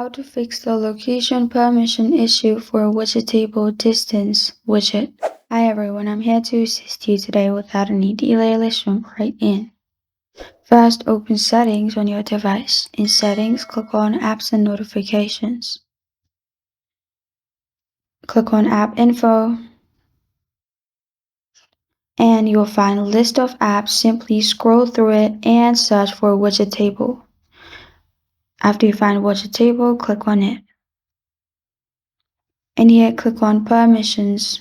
How to fix the location permission issue for Widgetable Distance Widget. Hi everyone, I'm here to assist you today without any delay. Let's jump right in. First, open Settings on your device. In Settings, click on Apps and Notifications. Click on App Info, and you'll find a list of apps. Simply scroll through it and search for Widgetable. After you find Widgetable, click on it. And here, click on Permissions.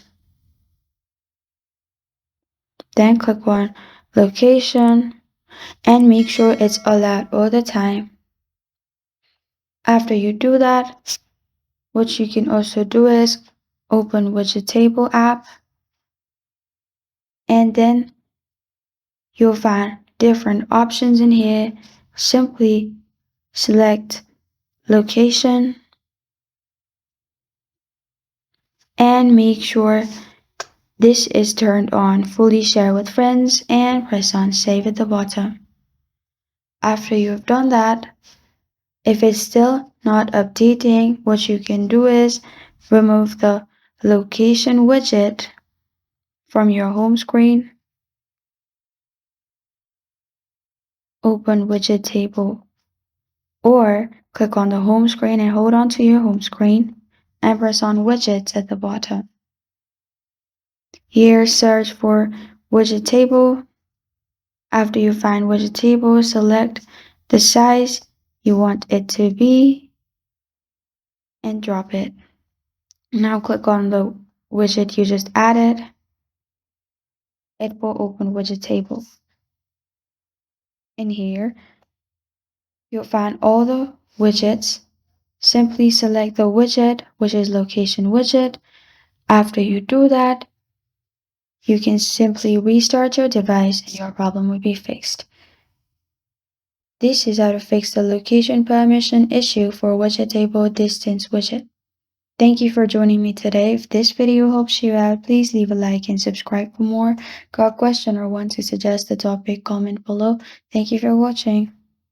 Then click on Location and make sure it's allowed all the time. After you do that, what you can also do is open Widgetable app, and then you'll find different options in here. Simply select Location and make sure this is turned on. Fully share with friends and press on Save at the bottom. After you've done that, if it's still not updating, what you can do is remove the location widget from your home screen. Open Widgetable, or click on the home screen and hold on to your home screen and press on Widgets at the bottom. Here, search for Widgetable. After you find Widgetable, select the size you want it to be and drop it. Now click on the widget you just added. It will open Widgetable. In here, you'll find all the widgets. Simply select the widget, which is Location Widget. After you do that, you can simply restart your device and your problem will be fixed. This is how to fix the location permission issue for Widgetable Distance Widget. Thank you for joining me today. If this video helps you out, please leave a like and subscribe for more. Got a question or want to suggest a topic, comment below. Thank you for watching.